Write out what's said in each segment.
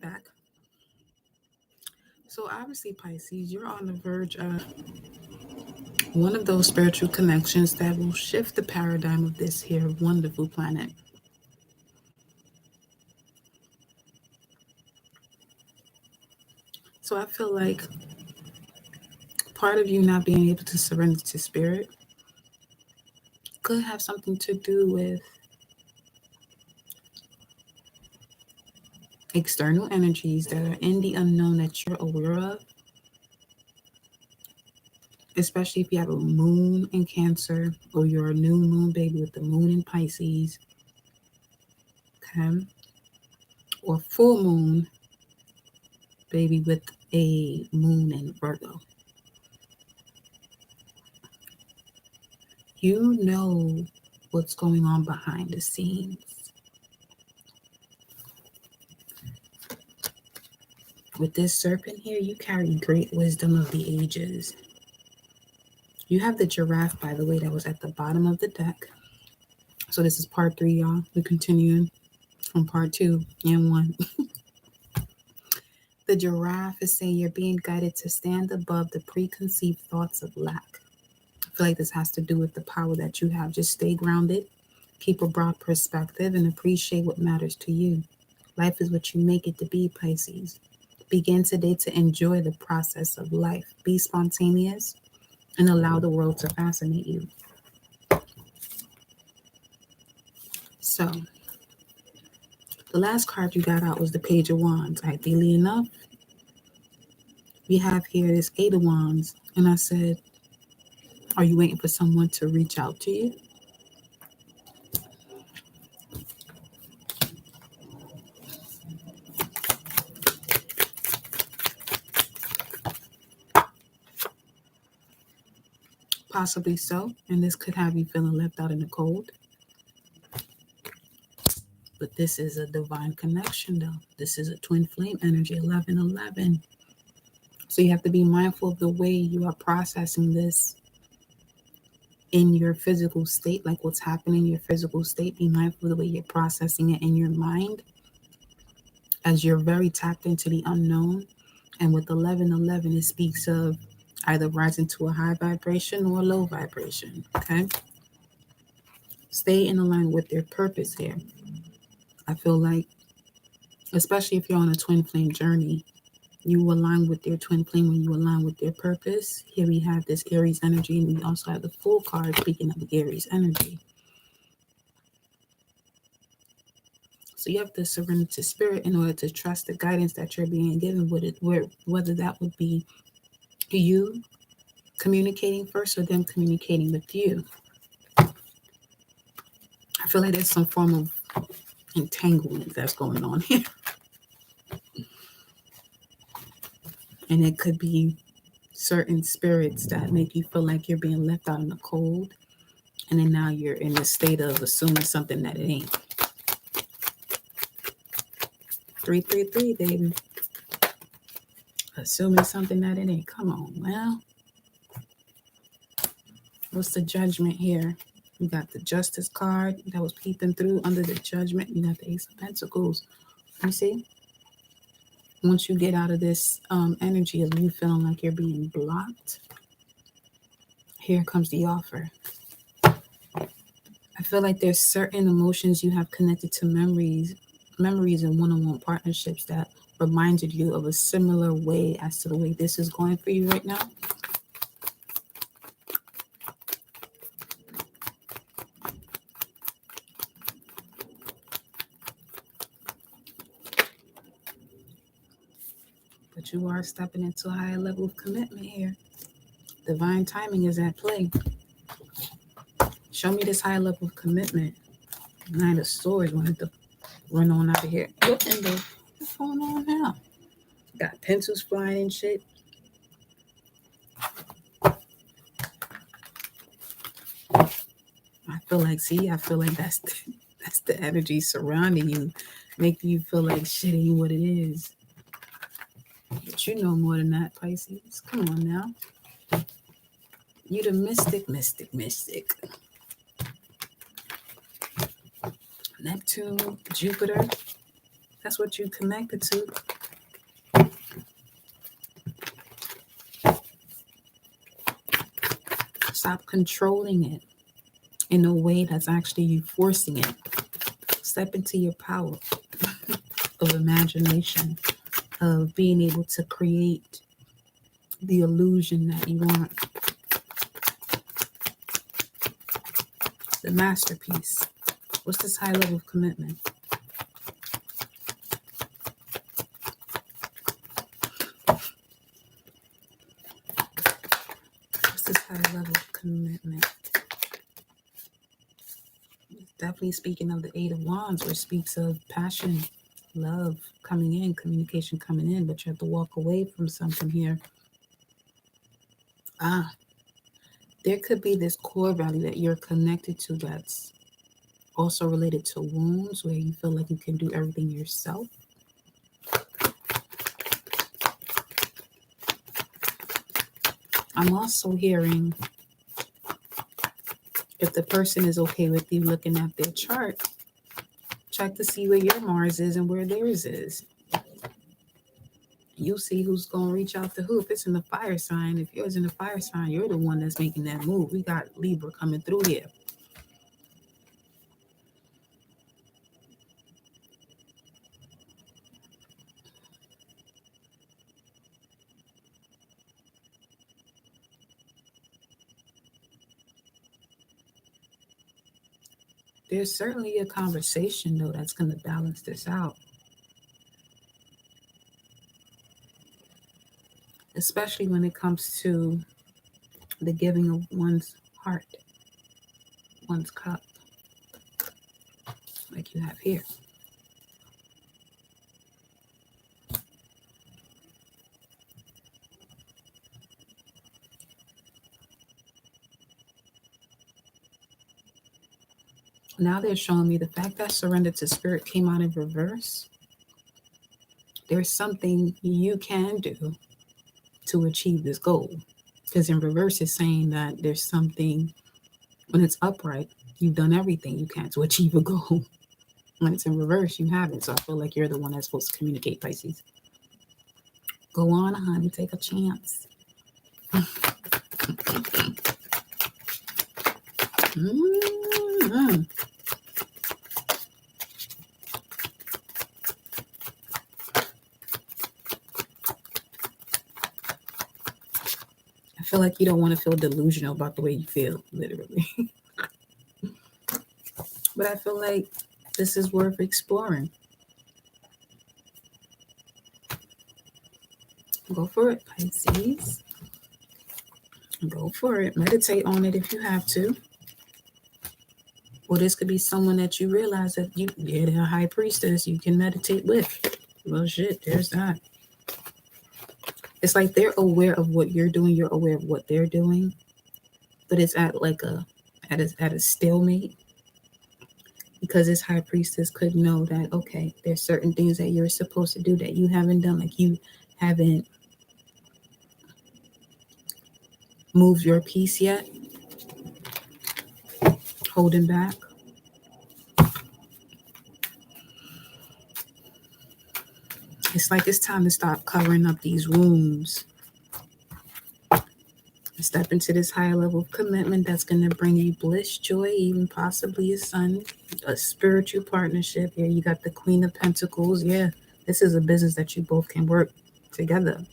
back. So obviously, Pisces, you're on the verge of one of those spiritual connections that will shift the paradigm of this here wonderful planet. So I feel like part of you not being able to surrender to spirit could have something to do with external energies that are in the unknown that you're aware of, especially if you have a moon in Cancer or you're a new moon baby with the moon in Pisces, okay? Or full moon baby with a moon in Virgo. You know what's going on behind the scenes. With this serpent here, you carry great wisdom of the ages. You have the giraffe, by the way, that was at the bottom of the deck. So this is part 3, y'all. We're continuing from part 2 and 1. The giraffe is saying you're being guided to stand above the preconceived thoughts of lack. I feel like this has to do with the power that you have. Just stay grounded, keep a broad perspective, and appreciate what matters to you. Life is what you make it to be, Pisces. Begin today to enjoy the process of life. Be spontaneous and allow the world to fascinate you. So, the last card you got out was the Page of Wands. Ideally enough, we have here this 8 of Wands. And I said, are you waiting for someone to reach out to you? Possibly so. And this could have you feeling left out in the cold. But this is a divine connection, though. This is a twin flame energy, 1111. So you have to be mindful of the way you are processing this in your physical state, like what's happening in your physical state. Be mindful of the way you're processing it in your mind as you're very tapped into the unknown. And with 1111, it speaks of either rising to a high vibration or a low vibration, okay? Stay in alignment with your purpose here. I feel like, especially if you're on a twin flame journey, you align with your twin flame when you align with their purpose. Here we have this Aries energy, and we also have the Fool card speaking of the Aries energy. So you have to surrender to spirit in order to trust the guidance that you're being given with it, whether that would be you communicating first or them communicating with you. I feel like there's some form of entanglement that's going on here. And it could be certain spirits that make you feel like you're being left out in the cold. And then now you're in the state of assuming something that it ain't. 333, baby. Assuming something that it ain't. Come on, well. What's the judgment here? You got the Justice card that was peeping through under the judgment. You got the Ace of Pentacles. You see? Once you get out of this energy of you feeling like you're being blocked, here comes the offer. I feel like there's certain emotions you have connected to memories in one-on-one partnerships that reminded you of a similar way as to the way this is going for you right now. But you are stepping into a higher level of commitment here. Divine timing is at play. Show me this high level of commitment. Nine of Swords wanted to run on out of here. What in the what's going on now? Got pencils flying and shit. I feel like that's the energy surrounding you, making you feel like shit ain't what it is. But you know more than that, Pisces. Come on now. You the mystic. Neptune, Jupiter. That's what you connected to. Stop controlling it in a way that's actually you forcing it. Step into your power of imagination, of being able to create the illusion that you want. The masterpiece. What's this high level of commitment? What's this high level of commitment? It's definitely speaking of the Eight of Wands, where it speaks of passion, love coming in, communication coming in, but you have to walk away from something here. There could be this core value that you're connected to that's also related to wounds, where you feel like you can do everything yourself. I'm also hearing, if the person is okay with you looking at their chart, check to see where your Mars is and where theirs is. You'll see who's going to reach out to who. If it's in the fire sign, if yours in the fire sign, you're the one that's making that move. We got Libra coming through here. There's certainly a conversation, though, that's going to balance this out. Especially when it comes to the giving of one's heart, one's cup, like you have here. Now they're showing me the fact that surrender to spirit came out in reverse. There's something you can do to achieve this goal. Because in reverse, it's saying that there's something, when it's upright, you've done everything you can to achieve a goal. When it's in reverse, you haven't. So I feel like you're the one that's supposed to communicate, Pisces. Go on, honey, take a chance. Mm-hmm. I feel like you don't want to feel delusional about the way you feel, literally. But I feel like this is worth exploring. Go for it, Pisces. Go for it. Meditate on it if you have to. Or this could be someone that you realize that they're a high priestess you can meditate with. Well, shit, there's that. It's like they're aware of what you're doing. You're aware of what they're doing. But it's at a stalemate. Because this high priestess could know that, okay, there's certain things that you're supposed to do that you haven't done. Like you haven't moved your piece yet. Holding back. It's like it's time to stop covering up these wounds. Step into this higher level of commitment that's going to bring you bliss, joy, even possibly a son, a spiritual partnership. Here you got the Queen of Pentacles. Yeah, this is a business that you both can work together.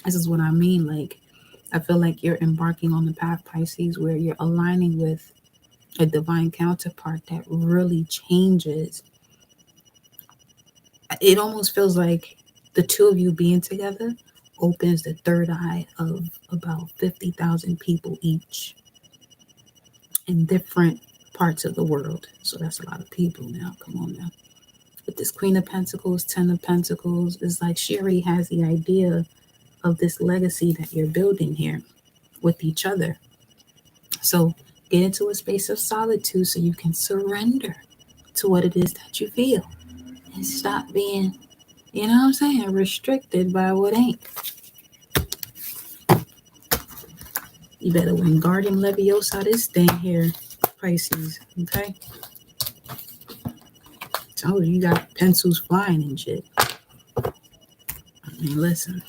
This is what I mean. Like, I feel like you're embarking on the path, Pisces, where you're aligning with a divine counterpart that really changes. It almost feels like the two of you being together opens the third eye of about 50,000 people each in different parts of the world. So that's a lot of people now. Come on now. With this Queen of Pentacles, 10 of Pentacles, it's like she already has the idea of this legacy that you're building here with each other. So get into a space of solitude so you can surrender to what it is that you feel and stop being, you know what I'm saying, restricted by what ain't. You better Wingardium Leviosa this thing here, Pisces, okay? Told you got pencils flying and shit. I mean, listen.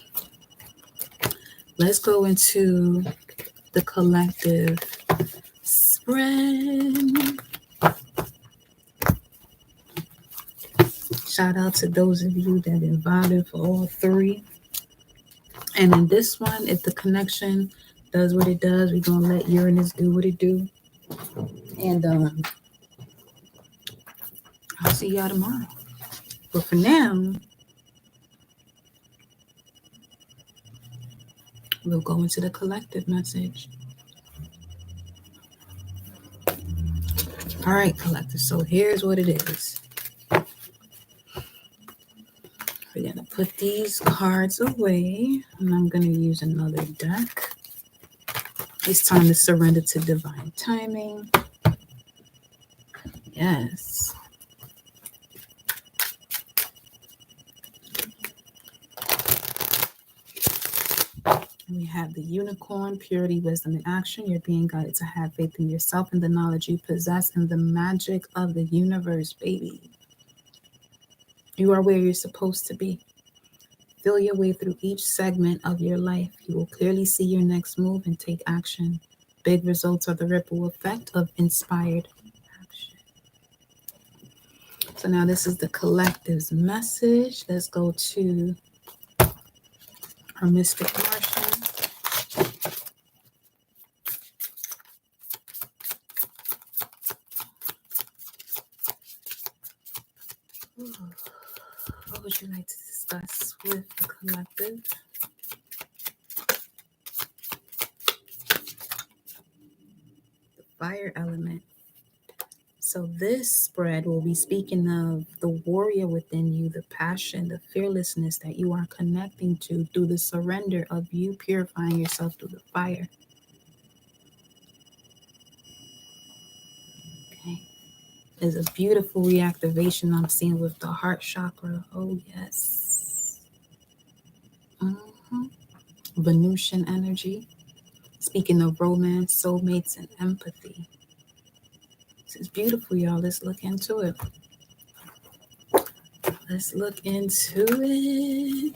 Let's go into the collective spread. Shout out to those of you that invited for all three. And in this one, if the connection does what it does, we're going to let Uranus do what it do. And I'll see y'all tomorrow. But for now, we'll go into the collective message. All right, collective. So here's what it is. We're going to put these cards away, and I'm going to use another deck. It's time to surrender to divine timing. Yes. We have the unicorn, purity, wisdom, and action. You're being guided to have faith in yourself and the knowledge you possess and the magic of the universe, baby. You are where you're supposed to be. Feel your way through each segment of your life. You will clearly see your next move and take action. Big results are the ripple effect of inspired action. So now this is the collective's message. Let's go to our mystic Martian. What would you like to discuss with the collective? The fire element. So this spread will be speaking of the warrior within you, the passion, the fearlessness that you are connecting to through the surrender of you purifying yourself through the fire. Okay. There's a beautiful reactivation I'm seeing with the heart chakra. Oh, yes. Venusian energy. Speaking of romance, soulmates, and empathy. This is beautiful, y'all. Let's look into it. Let's look into it.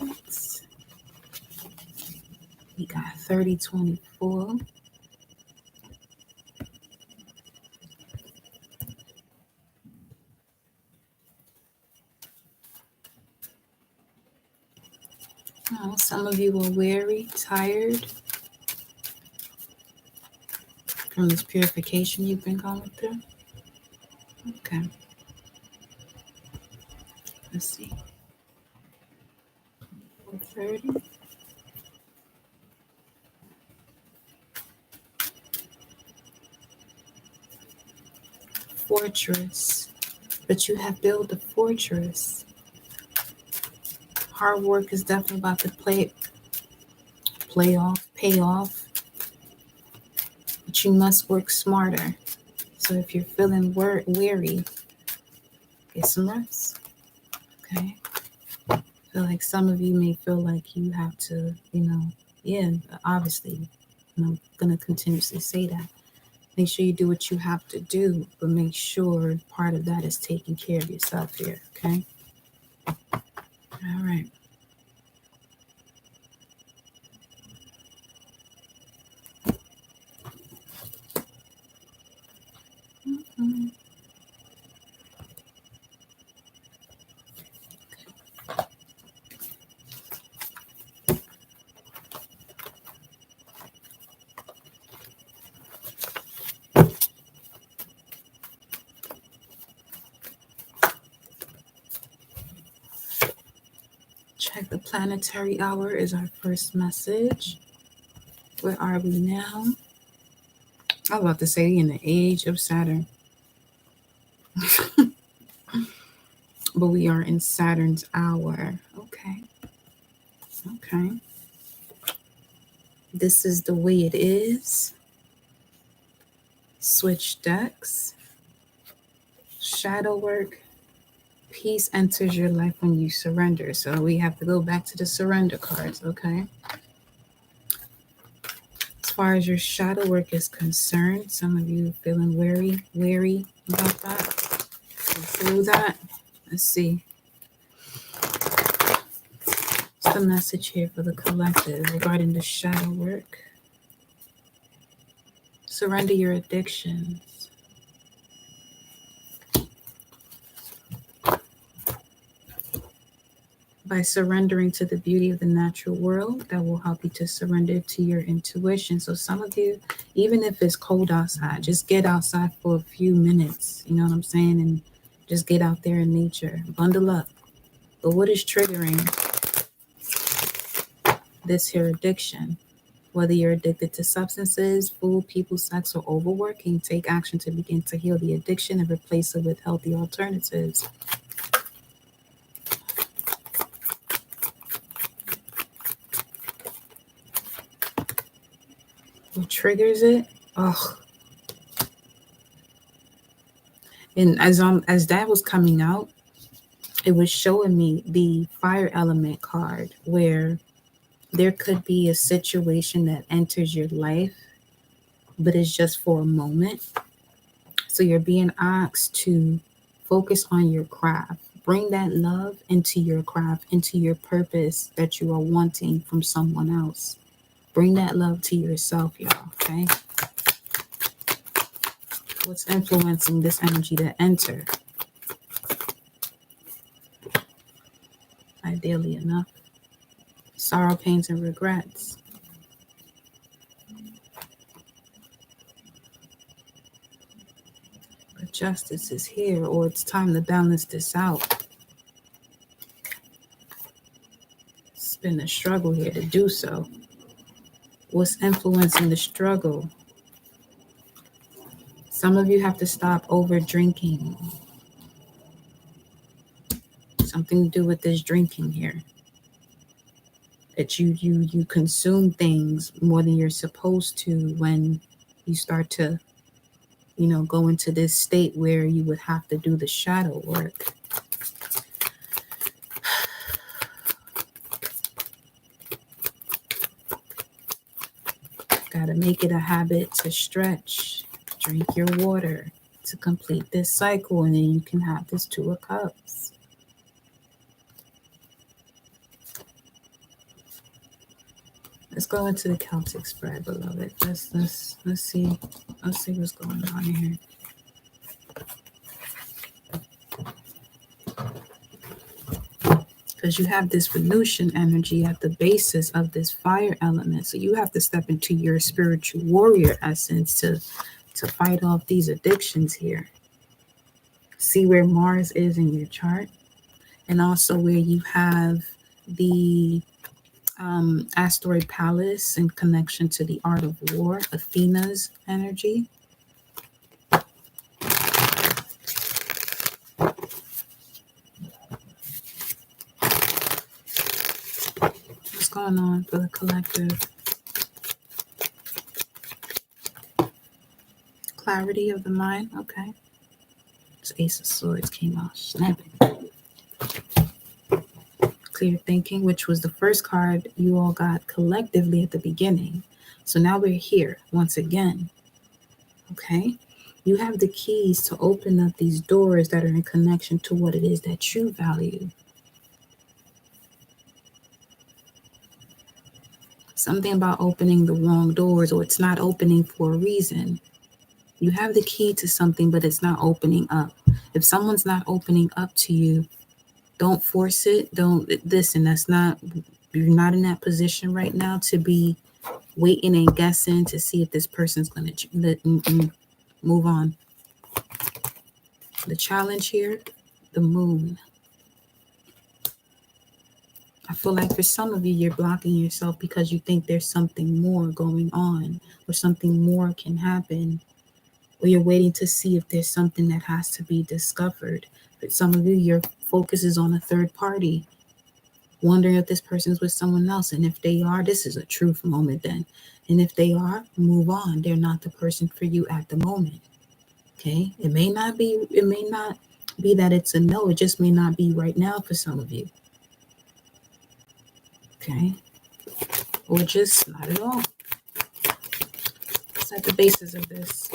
We got 3024. Oh, some of you are weary, tired from this purification you've been going through. Okay. Let's see. 430. Fortress. But you have built a fortress. Hard work is definitely about to pay off. But you must work smarter. So if you're feeling weary, get some rest. Okay. I feel like some of you may feel like you have to, obviously, I'm going to continuously say that. Make sure you do what you have to do, but make sure part of that is taking care of yourself here, okay? All right. Check the planetary hour is our first message. Where are we now? I was about to say in the age of Saturn. But we are in Saturn's hour. Okay. This is the way it is. Switch decks. Shadow work. Peace enters your life when you surrender. So we have to go back to the surrender cards, okay? As far as your shadow work is concerned, some of you feeling wary about that. Go through that. Let's see. What's the message here for the collective regarding the shadow work? Surrender your addictions. By surrendering to the beauty of the natural world, that will help you to surrender to your intuition. So some of you, even if it's cold outside, just get outside for a few minutes, you know what I'm saying? And just get out there in nature, bundle up. But what is triggering this here addiction? Whether you're addicted to substances, food, people, sex, or overworking, take action to begin to heal the addiction and replace it with healthy alternatives. What triggers it? Oh. And as that was coming out, it was showing me the fire element card, where there could be a situation that enters your life, but it's just for a moment. So you're being asked to focus on your craft. Bring that love into your craft, into your purpose that you are wanting from someone else. Bring that love to yourself, y'all, okay? What's influencing this energy to enter? Ideally enough, sorrow, pains, and regrets. But justice is here, or it's time to balance this out. It's been a struggle here to do so. What's influencing the struggle? Some of you have to stop over drinking. Something to do with this drinking here. That you consume things more than you're supposed to when you start to, go into this state where you would have to do the shadow work. Gotta make it a habit to stretch, drink your water to complete this cycle, and then you can have this Two of Cups. Let's go into the Celtic spread, beloved. Let's see what's going on here. Because you have this Venusian energy at the basis of this fire element. So you have to step into your spiritual warrior essence to fight off these addictions here. See where Mars is in your chart, and also where you have the asteroid palace in connection to the art of war, Athena's energy. What's going on for the collective? Clarity of the mind. Okay. This Ace of Swords came out snapping. Clear thinking, which was the first card you all got collectively at the beginning. So now we're here once again. Okay. You have the keys to open up these doors that are in connection to what it is that you value. Something about opening the wrong doors, or it's not opening for a reason. You have the key to something, but it's not opening up. If someone's not opening up to you, don't force it. Don't listen. You're not in that position right now to be waiting and guessing to see if this person's going to move on. The challenge here, the moon. I feel like for some of you, you're blocking yourself because you think there's something more going on, or something more can happen, or you're waiting to see if there's something that has to be discovered. But some of you, your focus is on a third party, wondering if this person's with someone else. And if they are, this is a truth moment then. And if they are, move on. They're not the person for you at the moment. Okay? It may not be that it's a no. It just may not be right now for some of you. Okay? Or just not at all. It's at the basis of this.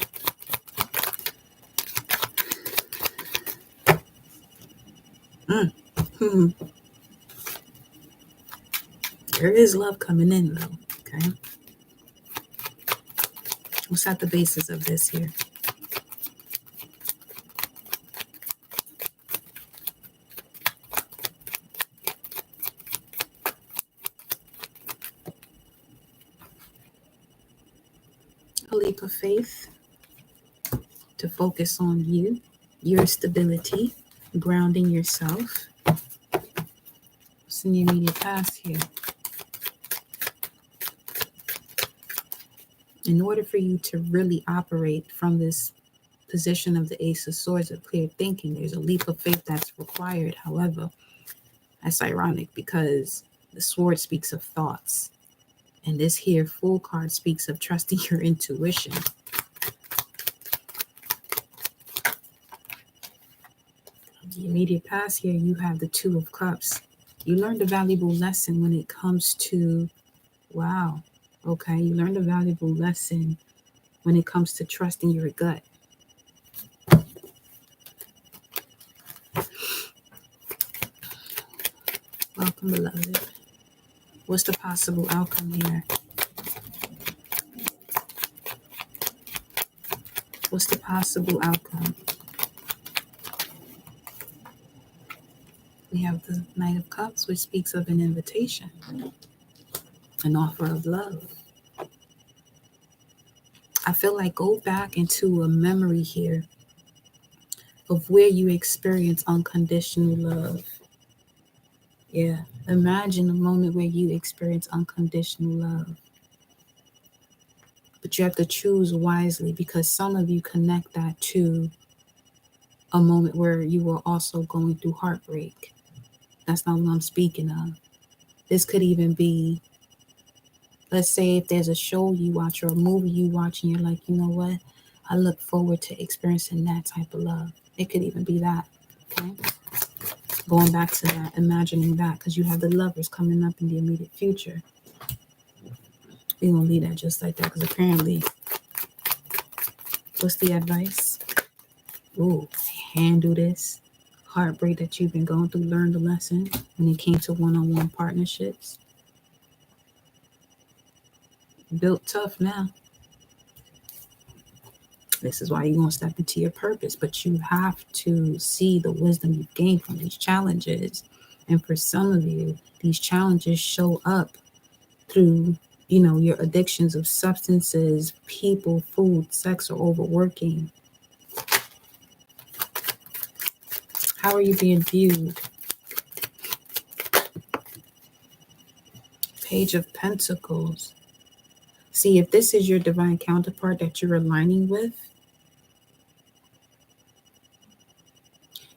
There is love coming in, though. Okay? What's at the basis of this here? A leap of faith to focus on you, your stability, grounding yourself. What's in the immediate past here? In order for you to really operate from this position of the Ace of Swords of clear thinking, there's a leap of faith that's required. However, that's ironic because the sword speaks of thoughts. And this here Fool card speaks of trusting your intuition. The immediate past here, you have the Two of Cups. You learned a valuable lesson when it comes to, wow, okay, you learned a valuable lesson when it comes to trusting your gut. Welcome, beloved. What's the possible outcome here? What's the possible outcome? We have the Knight of Cups, which speaks of an invitation, an offer of love. I feel like go back into a memory here of where you experience unconditional love. Yeah, imagine a moment where you experience unconditional love. But you have to choose wisely because some of you connect that to a moment where you were also going through heartbreak. That's not what I'm speaking of. This could even be, let's say if there's a show you watch or a movie you watch and you're like, you know what? I look forward to experiencing that type of love. It could even be that, okay? Going back to that, imagining that, because you have the Lovers coming up in the immediate future. We're going to leave that just like that, because apparently, what's the advice? Ooh, handle this. Heartbreak that you've been going through, learn the lesson when it came to one-on-one partnerships. Built tough now. This is why you're going to step into your purpose, but you have to see the wisdom you've gained from these challenges. And for some of you, these challenges show up through, your addictions of substances, people, food, sex, or overworking. How are you being viewed? Page of Pentacles. See, if this is your divine counterpart that you're aligning with,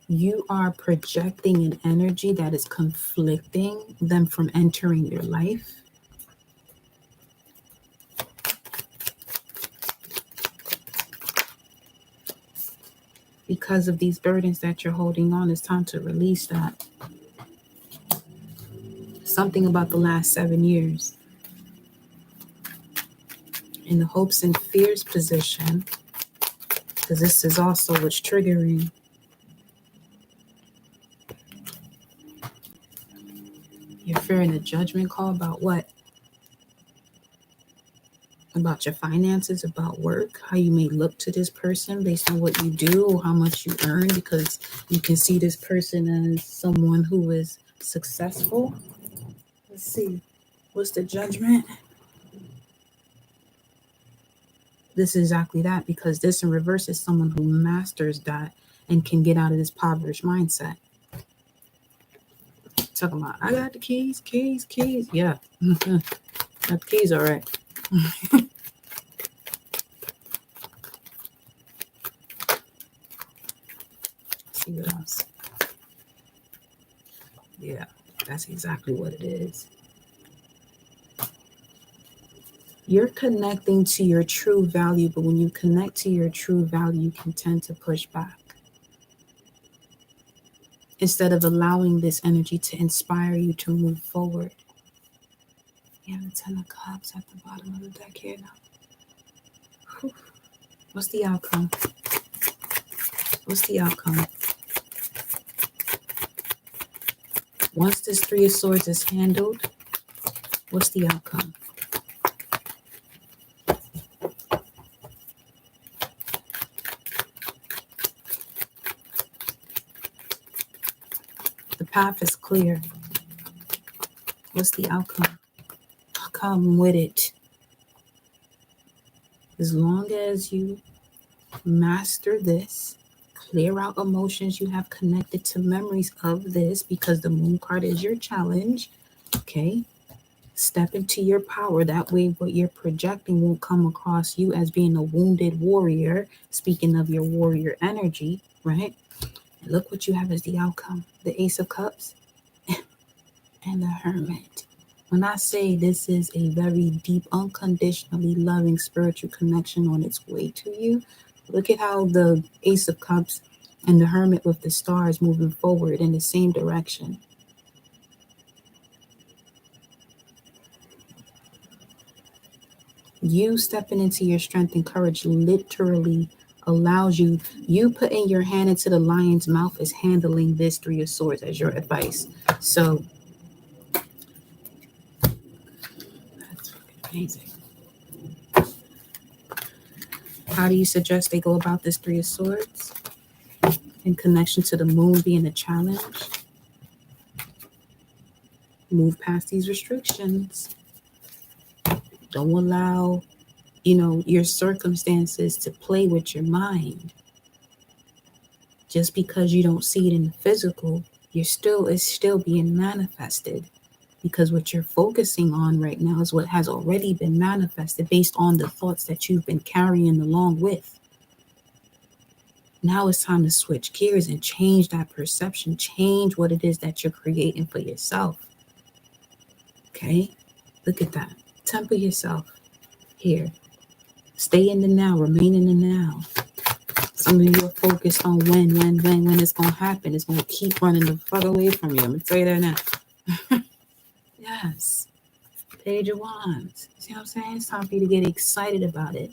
you are projecting an energy that is conflicting them from entering your life. Because of these burdens that you're holding on, it's time to release that. Something about the last 7 years. In the hopes and fears position, because this is also what's triggering. You're fearing a judgment call about what? About your finances, about work, how you may look to this person based on what you do or how much you earn, because you can see this person as someone who is successful. Let's see. What's the judgment? This is exactly that, because this in reverse is someone who masters that and can get out of this impoverished mindset. Talking about, I got the keys. Yeah. Got the keys, all right. See what else? Yeah, that's exactly what it is. You're connecting to your true value, but when you connect to your true value, you can tend to push back. Instead of allowing this energy to inspire you to move forward. You have the 10 of Cups at the bottom of the deck here now. Whew. What's the outcome? What's the outcome? Once this Three of Swords is handled, what's the outcome? Path is clear. What's the outcome? Come with it. As long as you master this, clear out emotions you have connected to memories of this, because the moon card is your challenge. Okay. Step into your power. That way, what you're projecting won't come across you as being a wounded warrior. Speaking of your warrior energy, right? And look what you have as the outcome: the Ace of Cups and the Hermit. When I say this is a very deep, unconditionally loving spiritual connection on its way to you, look at how the Ace of Cups and the Hermit with the stars moving forward in the same direction. You stepping into your strength and courage literally allows you putting your hand into the lion's mouth is handling this Three of Swords as your advice. So that's amazing. How do you suggest they go about this Three of Swords in connection to the moon being a challenge? Move past these restrictions. Don't allow, your circumstances to play with your mind. Just because you don't see it in the physical, it's still being manifested, because what you're focusing on right now is what has already been manifested based on the thoughts that you've been carrying along with. Now it's time to switch gears and change that perception, change what it is that you're creating for yourself. Okay? Look at that. Temper yourself here. Stay in the now, remain in the now. Some of you are focused on when it's going to happen. It's going to keep running the fuck away from you. I'm going to tell you that now. Yes. Page of Wands. See what I'm saying? It's time for you to get excited about it.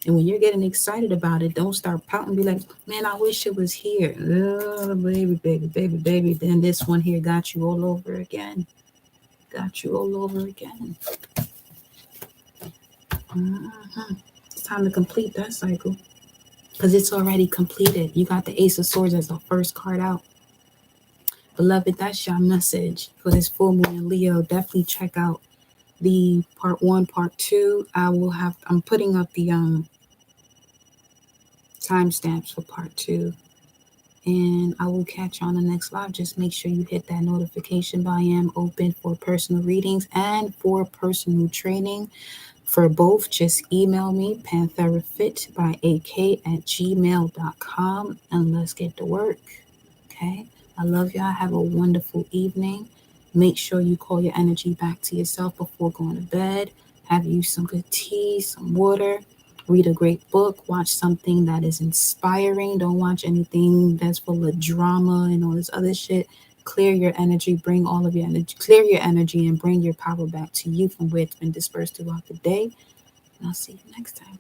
And when you're getting excited about it, don't start pouting. Be like, man, I wish it was here. Oh, baby. Then this one here got you all over again. Got you all over again. It's time to complete that cycle, because it's already completed. You got the Ace of Swords as the first card out. Beloved, that's your message for this full moon in Leo. Definitely check out the part 1, part 2. I'm putting up the timestamps for part 2, and I will catch you on the next live. Just make sure you hit that notification bell. I am open for personal readings and for personal training. For both, just email me, pantherafitbyak@gmail.com, and let's get to work. Okay? I love y'all. Have a wonderful evening. Make sure you call your energy back to yourself before going to bed. Have you some good tea, some water. Read a great book. Watch something that is inspiring. Don't watch anything that's full of drama and all this other shit. Clear your energy. Bring all of your energy. Clear your energy and bring your power back to you from where it's been dispersed throughout the day. And I'll see you next time.